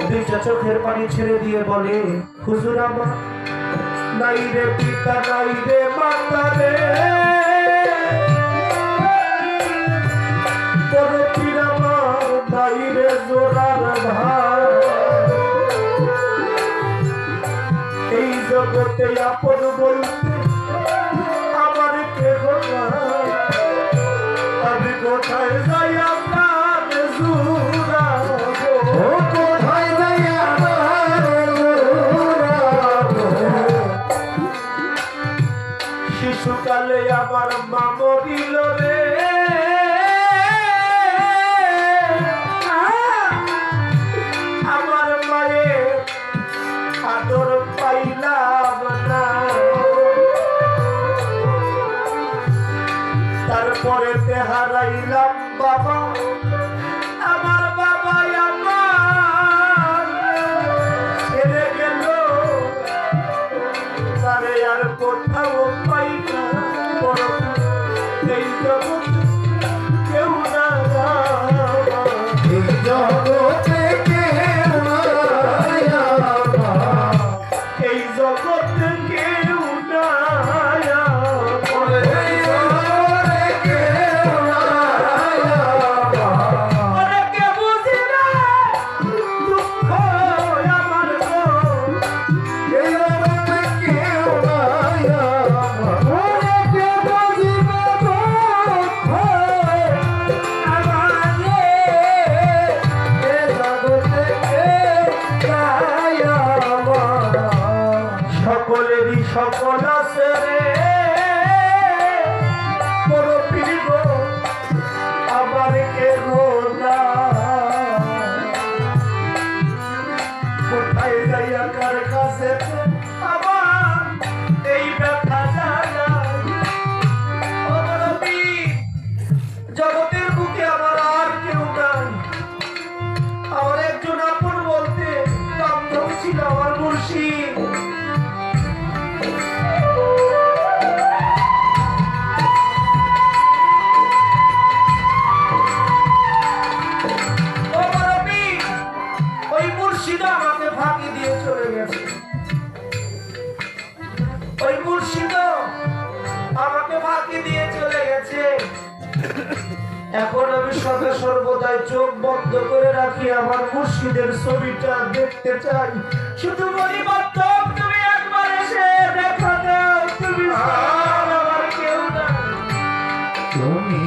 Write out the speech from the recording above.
দুইটা চোখের পানি ছেড়ে দিয়ে বলে, হুজুর আমার নাই রে পিতা নাই রে মাতা রে, বড় পীর আমার নাই রে জোড়ার ভাই, এই জগতে আপন বলতে আমার কেহ নাই, আমি কোথায় যাই আপনার জুড়াবো, কোথায় যাই আপনার জুড়াবো, শিশুকালে আমার মা মরিল রে, আমার মায়ের আদর পাইলাম না, তারপরে হারাইলাম বাবা, আমার বাবা আমার ছেড়ে গেল, তারে আর কোথাও পাই না, এই জগৎ কেউ না, এই জগতে কেউ নাই, এই জগতে কেউ নাই, অনেকে বুঝি না দুঃখ আমার গো, এই জগতে কেউ নাই, অনেকে বুঝি না দুঃখ আমার রে, এই জগতে কেউ নাই, সকলেরই সকল আছে রে, বড় পীর গো আমার কেহ না, কোথায় যাইয়া কার কাছে আমার এই ব্যথা জানা, ও বড় পীর জগতের বুকে আমার আর কেউ নাই, আমার একজন আপন বলতে বান্ধব ছিল আমার মুর্শিদ, ওই মুর্শিদ আমাকে ফাঁকি দিয়ে চলে গেছে, ওই মুর্শিদ আমাকে ফাঁকি দিয়ে চলে গেছে, এখন আমি সদা সর্বদাই চোখ বন্ধ করে রাখি, আমার মুর্শিদের ছবিটা দেখতে চাই, শুধু বলি বান্ধব তুমি একবার এসে দেখা দাও, তুমি আমার কেউ না, তুমি